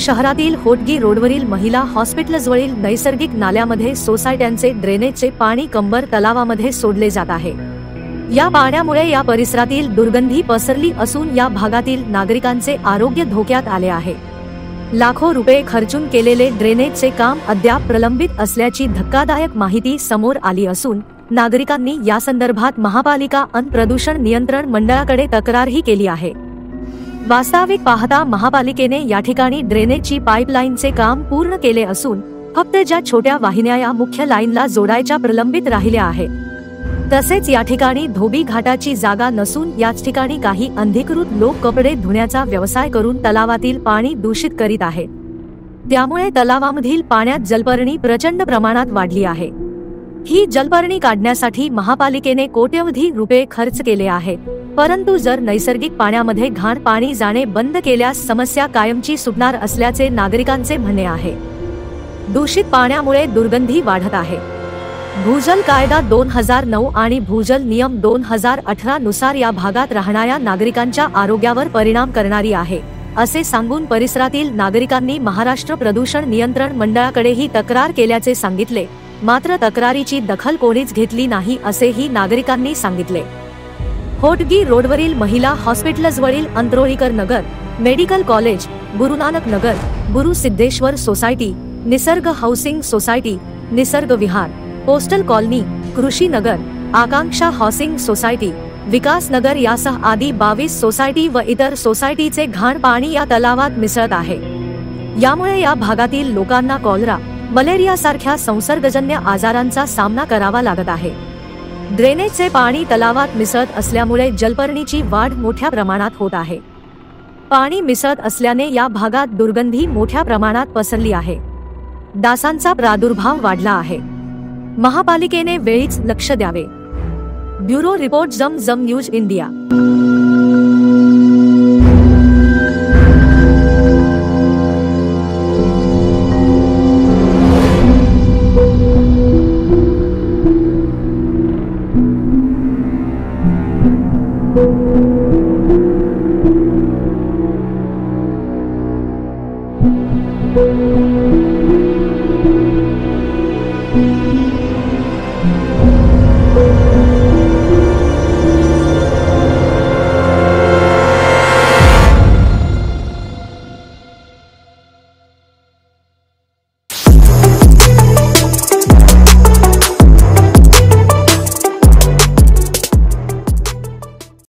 शहरातील होटगी रोडवरील महिला हॉस्पिटलजवळील नैसर्गिक नाल्यामध्ये सोसायट्यांचे ड्रेनेजचे पाणी कंबर तलावामध्ये सोडले जात आहे। या पाण्यामुळे या परिसरातील दुर्गंधी पसरली असून या भागातील नागरिकांचे आरोग्य धोक्यात आले आहे। लाखो रुपये खर्चून केलेले ड्रेनेजचे काम अद्याप प्रलंबित असल्याची धक्कादायक माहिती समोर आली असून नागरिकांनी यासंदर्भात महापालिका अन्न प्रदूषण नियंत्रण मंडळाकडे तक्रारही केली आहे। वास्तविक पाहता महापालिकेने या ठिकाणी ड्रेनेजची पाईपलाईनचे काम पूर्ण केले असून फक्त ज्या छोट्या वाहिन्या या मुख्य लाईनला जोडायच्या प्रलंबित राहिल्या आहेत। तसेच या ठिकाणी धोबी घाटाची जागा नसून याच ठिकाणी काही अनधिकृत लोक कपडे धुण्याचा व्यवसाय करून तलावातील पाणी दूषित करीत आहेत। त्यामुळे तलावामधील पाण्यात जलपर्णी प्रचंड प्रमाणात वाढली आहे। ही जलपर्णी काढण्यासाठी महापालिकेने कोट्यवधी रुपये खर्च केले आहेत, परंतु जर नैसर्गिक पाण्यामध्ये घाण पाणी जाणे बंद केल्यास समस्या कायमची सुटणार असल्याचे नागरिकांचे म्हणणे आहे। दूषित पाण्यामुळे दुर्गंधी वाढत आहे। भूजल कायदा 2009 आणि भूजल नियम 2018 नुसार या भागात राहणाऱ्या नागरिकांच्या आरोग्यावर परिणाम करणारी आहे, असे सांगून परिसरातील नागरिकांनी महाराष्ट्र प्रदूषण नियंत्रण मंडळाकडेही तक्रार केल्याचे सांगितले, मात्र तक्रारीची दखल कोणीच घेतली नाही असेही नागरिकांनी सांगितले। होटगी रोडवरील महिला हॉस्पिटलजवळील अंत्रोळीकर नगर, मेडिकल कॉलेज, गुरुनानक नगर, गुरु सिद्धेश्वर सोसायटी, निसर्ग हाऊसिंग सोसायटी, निसर्ग विहार, पोस्टल कॉलनी, कृषी नगर, आकांक्षा हाऊसिंग सोसायटी, विकास नगर यासह आदी 22 सोसायटी व इतर सोसायटीचे घाण पाणी या तलावात मिसळत आहे। यामुळे या भागातील लोकांना कॉलरा, मलेरिया सारख्या संसर्गजन्य आजारांचा सामना करावा लागत आहे। ड्रेनेजचे पाणी तलावात मिसळत असल्यामुळे जलपर्णीची वाढ मोठ्या प्रमाणात होत आहे। पाणी मिसळत असल्याने या भागात दुर्गंधी मोठ्या प्रमाणात पसरली आहे। डासांचा प्रादुर्भाव वाढला आहे। महापालिकेने वेळीच लक्ष द्यावे। ब्युरो रिपोर्ट जम न्यूज इंडिया।